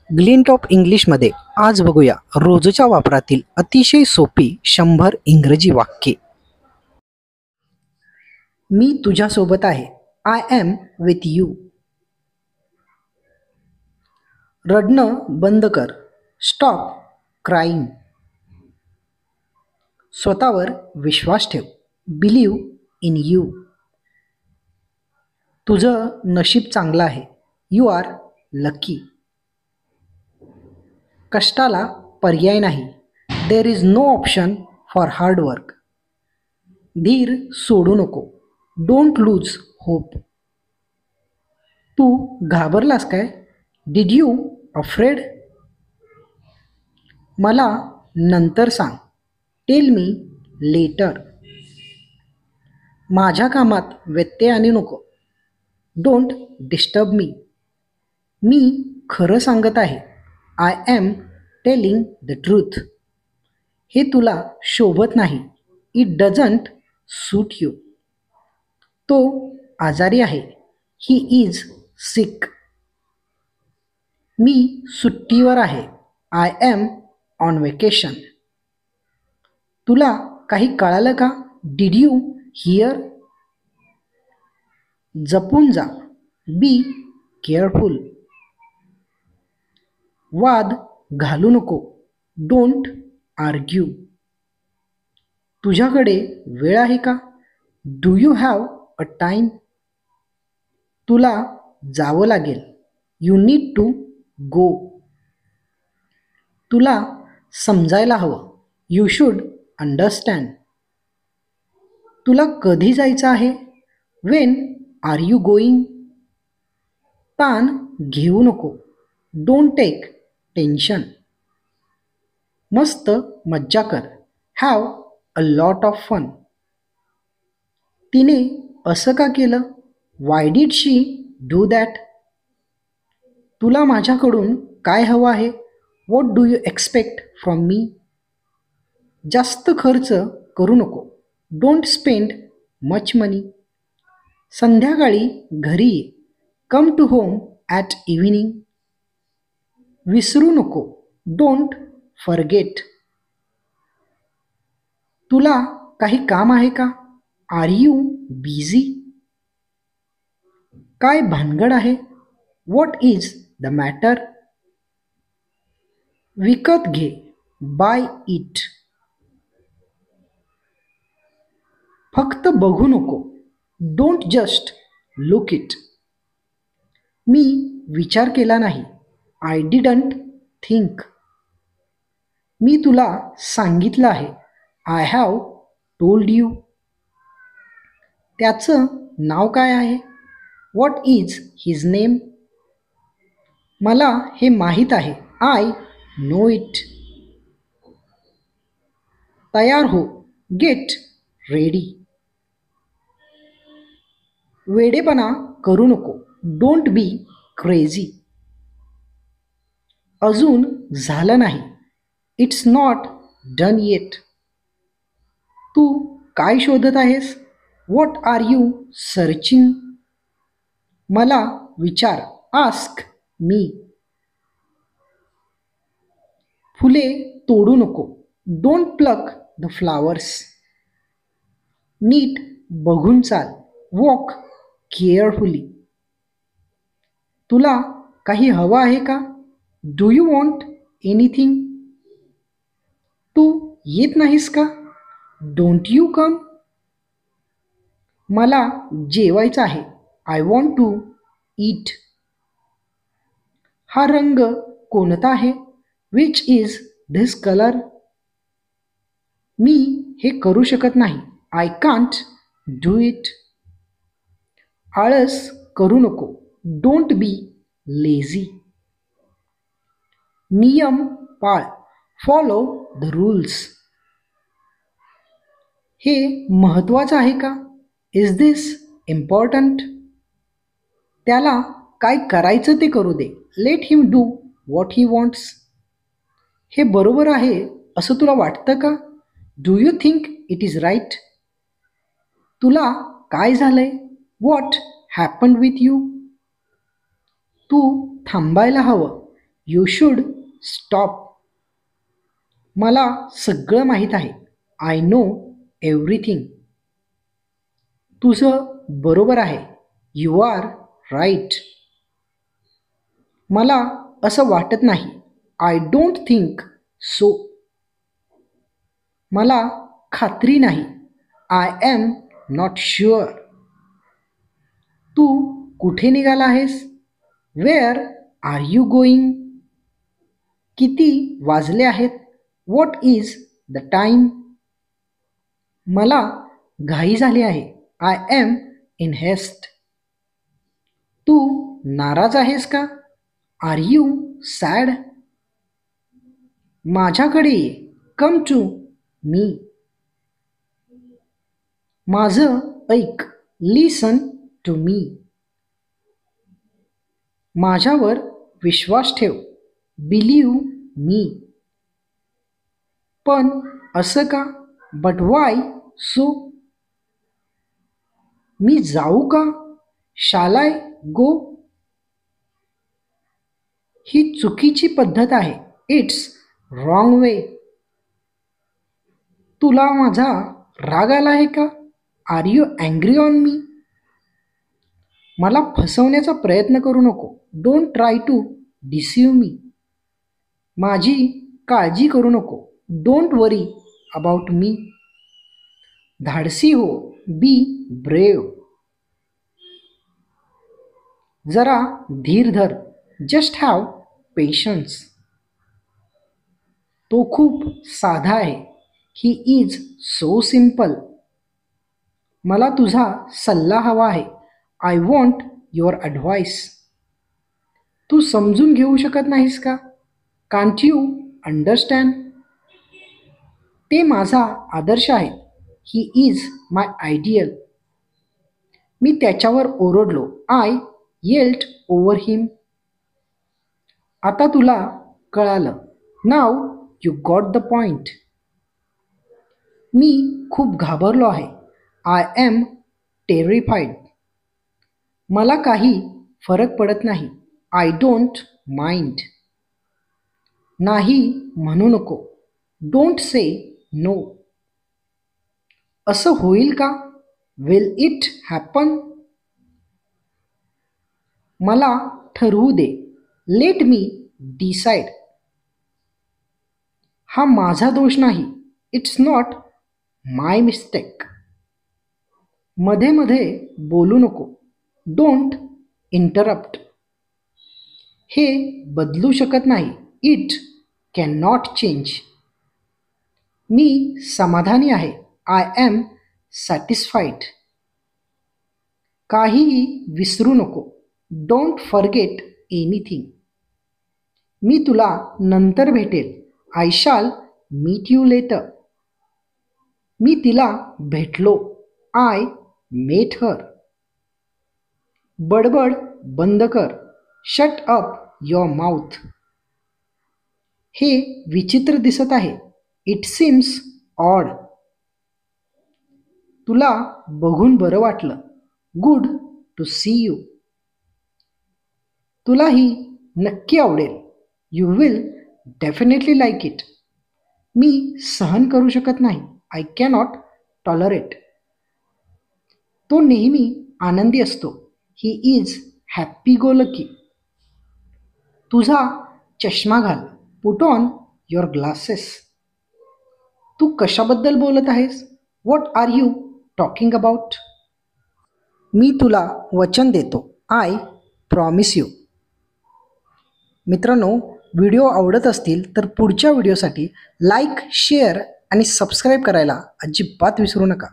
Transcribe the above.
Glint of इंग्लिशमध्ये आज बघूया रोजच्या वापरातील अतिशय सोपी 100 इंग्रजी वाक्ये. मी तुझ्यासोबत आहे. I am with you. रडणं बंद कर. Stop crying. स्वतःवर विश्वास ठेव. Believe in you. तुझं नशीब चांगलं आहे. You are lucky. कष्टाला पर्याय नाही. There is no option for hard work. धीर सोडू नको. Don't lose hope. तू घाबरलास काय? Did you afraid? मला नंतर सांग. Tell me later. माझ्या कामात व्यत्यय आणू नको. Don't disturb me. मी खरं सांगत आहे. I am telling the truth. हे तुला शोभत नाही. It doesn't suit you. तो आजारी आहे. He is sick. मी सुट्टीवर आहे. I am on vacation. तुला काही कळालं का? Did you hear? जपून जा. Be careful. वाद घालू नको. Don't argue. तुझ्याकडे वेळ आहे का? Do you have a time? तुला जावं लागेल. You need to go. तुला समजायला हवं. You should understand. तुला कधी जायचं आहे? When are you going? ताण घेऊ नको. Don't take tension. मस्त मज्जा कर. Have a lot of fun. तिने असं का केलं? Why did she do that? तुला माझ्याकडून काय हवं आहे? What do you expect from me? जास्त खर्च करू नको. Don't spend much money. संध्याकाळी घरी ये. Come to home at evening. विसरू नको. Don't forget. तुला काही काम आहे का? Are you busy? काय भानगड आहे? What is the matter? विकत घे. Buy it. फक्त बघू नको. Don't just look it. मी विचार केला नाही. I didn't think. मी तुला सांगितलं आहे. I have told you. त्याचं नाव काय आहे? What is his name? मला हे माहीत आहे. I know it. तयार हो. Get ready. वेडेपणा करू नको. Don't be crazy. अजून झालं नाही. It's not done yet. तू काय शोधत आहेस? What are you searching? मला विचार. Ask me. फुले तोडू नको. Don't pluck the flowers. नीट बघून चाल. Walk carefully. तुला काही हवं आहे का? Do you want anything? तू येत नाहीस का? Don't you come? मला जेवायचं आहे. I want to eat. हा रंग कोणता आहे? Which is this colour? मी हे करू शकत नाही. I can't do it. आळस करू नको. Don't be lazy. नियम पाळ. Follow the rules. हे महत्त्वाचं आहे का? Is this important? त्याला काय करायचं ते करू दे. Let him do what he wants. हे बरोबर आहे असं तुला वाटतं का? Do you think it is right? तुला काय झालंय? What happened with you? तू थांबायला हवं. You should stop. मला सगळं माहीत आहे. I know everything. तुझं बरोबर आहे. You are right. मला असं वाटत नाही. I don't think so. मला खात्री नाही. I am not sure. तू कुठे निघाला आहेस? Where are you going? किती वाजले आहेत? What is the time? मला घाई झाली आहे. I am in haste. तू नाराज आहेस का? Are you sad? माझ्याकडे ये. Come to me. माझं ऐक. Listen to me. माझ्यावर विश्वास ठेव. Believe me. पण असं का? But why so? मी जाऊ का? शाल आय गो? ही चुकीची पद्धत आहे. It's wrong way. तुला माझा राग आला आहे का? Are you angry on me? मला फसवण्याचा प्रयत्न करू नको. Don't try to deceive me. माझी काळजी करू नको. Don't worry about me. धाडसी हो. Be brave. जरा धीर धर. Just have patience. तो खूप साधा आहे. He is so simple. मला तुझा सल्ला हवा आहे. I want your advice. तू समजून घेऊ शकत नाहीस का? Can't you understand? ते माझा आदर्श आहे. He is my ideal. मी त्याच्यावर ओरडलो. I yelled over him. आता तुला कळालं. Now you got the point. मी खूप घाबरलो आहे. I am terrified. मला काही फरक पडत नाही. I don't mind. नाही म्हणू नको. Don't say no. असं होईल का? Will it happen? मला ठरवू दे. Let me decide. हा माझा दोष नाही. It's not my mistake. मध्ये मध्ये बोलू नको. Don't interrupt. हे बदलू शकत नाही. It can not change. मी समाधानी आहे. I am satisfied. काहीही विसरू नको. Don't forget anything. मी तुला नंतर भेटेल. आय शाल मीट यू लेटर. मी तिला भेटलो. I met her. बडबड बंद कर. Shut up your mouth. हे विचित्र दिसत आहे. It seems odd. तुला बघून बरं वाटलं. Good to see you. तुलाही नक्की आवडेल. You will definitely like it. मी सहन करू शकत नाही. I cannot tolerate. तो नेहमी आनंदी असतो. He is happy go lucky. तुझा चष्मा घाल. Put on your glasses. तू कशाबद्दल बोलत आहेस? What are you talking about? मी तुला वचन देतो. I promise you. मित्रांनो, व्हिडिओ आवडत असतील तर पुढच्या व्हिडिओसाठी लाईक, शेअर आणि सबस्क्राईब करायला अजिबात विसरू नका.